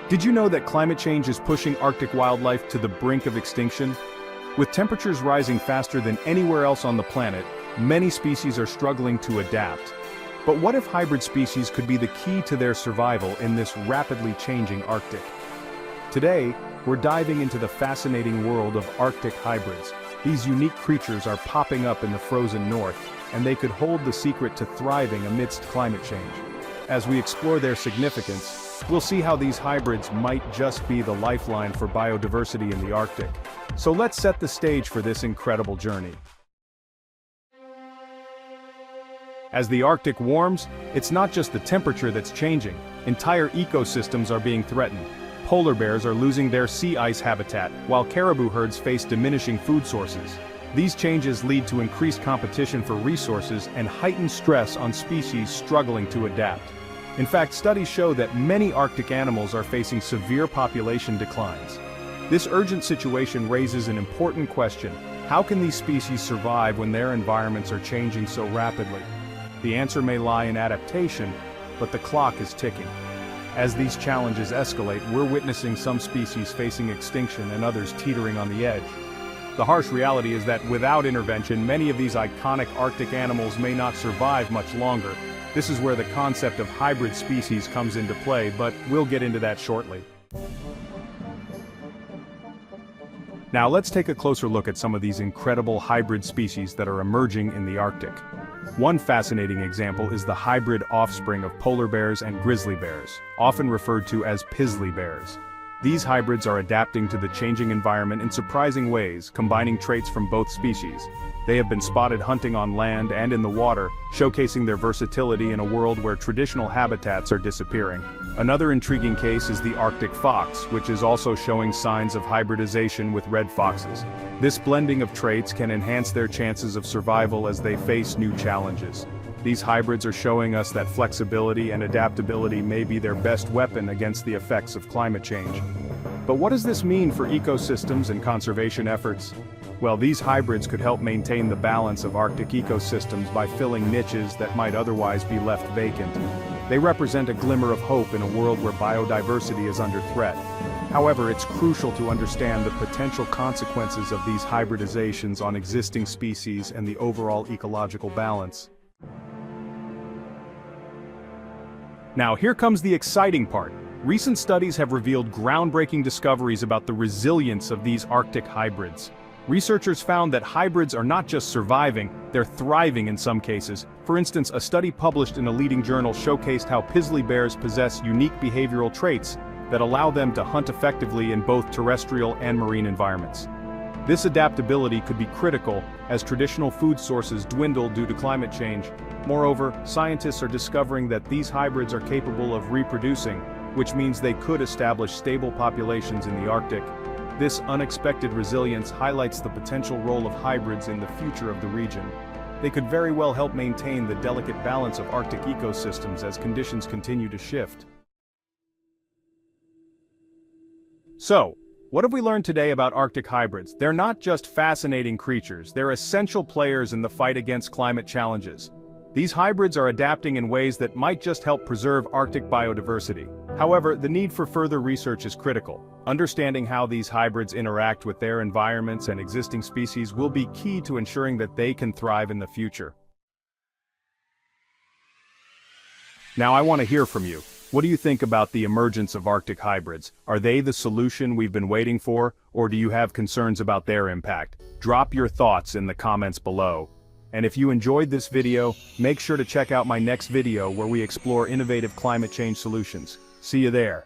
Did you know that climate change is pushing Arctic wildlife to the brink of extinction? With temperatures rising faster than anywhere else on the planet, many species are struggling to adapt. But what if hybrid species could be the key to their survival in this rapidly changing Arctic? Today, we're diving into the fascinating world of Arctic hybrids. These unique creatures are popping up in the frozen north, and they could hold the secret to thriving amidst climate change. As we explore their significance, we'll see how these hybrids might just be the lifeline for biodiversity in the Arctic. So let's set the stage for this incredible journey. As the Arctic warms, it's not just the temperature that's changing. Entire ecosystems are being threatened. Polar bears are losing their sea ice habitat, while caribou herds face diminishing food sources. These changes lead to increased competition for resources and heightened stress on species struggling to adapt. In fact, studies show that many Arctic animals are facing severe population declines. This urgent situation raises an important question: how can these species survive when their environments are changing so rapidly? The answer may lie in adaptation, but the clock is ticking. As these challenges escalate, we're witnessing some species facing extinction and others teetering on the edge. The harsh reality is that without intervention, many of these iconic Arctic animals may not survive much longer. This is where the concept of hybrid species comes into play, but we'll get into that shortly. Now let's take a closer look at some of these incredible hybrid species that are emerging in the Arctic. One fascinating example is the hybrid offspring of polar bears and grizzly bears, often referred to as grizzly bears. These hybrids are adapting to the changing environment in surprising ways, combining traits from both species. They have been spotted hunting on land and in the water, showcasing their versatility in a world where traditional habitats are disappearing. Another intriguing case is the Arctic fox, which is also showing signs of hybridization with red foxes. This blending of traits can enhance their chances of survival as they face new challenges. These hybrids are showing us that flexibility and adaptability may be their best weapon against the effects of climate change. But what does this mean for ecosystems and conservation efforts? Well, these hybrids could help maintain the balance of Arctic ecosystems by filling niches that might otherwise be left vacant. They represent a glimmer of hope in a world where biodiversity is under threat. However, it's crucial to understand the potential consequences of these hybridizations on existing species and the overall ecological balance. Now here comes the exciting part. Recent studies have revealed groundbreaking discoveries about the resilience of these Arctic hybrids. Researchers found that hybrids are not just surviving, they're thriving in some cases. For instance, a study published in a leading journal showcased how grizzly bears possess unique behavioral traits that allow them to hunt effectively in both terrestrial and marine environments. This adaptability could be critical as traditional food sources dwindle due to climate change. Moreover, scientists are discovering that these hybrids are capable of reproducing, which means they could establish stable populations in the Arctic. This unexpected resilience highlights the potential role of hybrids in the future of the region. They could very well help maintain the delicate balance of Arctic ecosystems as conditions continue to shift. So, what have we learned today about Arctic hybrids? They're not just fascinating creatures, they're essential players in the fight against climate challenges. These hybrids are adapting in ways that might just help preserve Arctic biodiversity. However, the need for further research is critical. Understanding how these hybrids interact with their environments and existing species will be key to ensuring that they can thrive in the future. Now I want to hear from you. What do you think about the emergence of Arctic hybrids? Are they the solution we've been waiting for, or do you have concerns about their impact? Drop your thoughts in the comments below. And if you enjoyed this video, make sure to check out my next video where we explore innovative climate change solutions. See you there.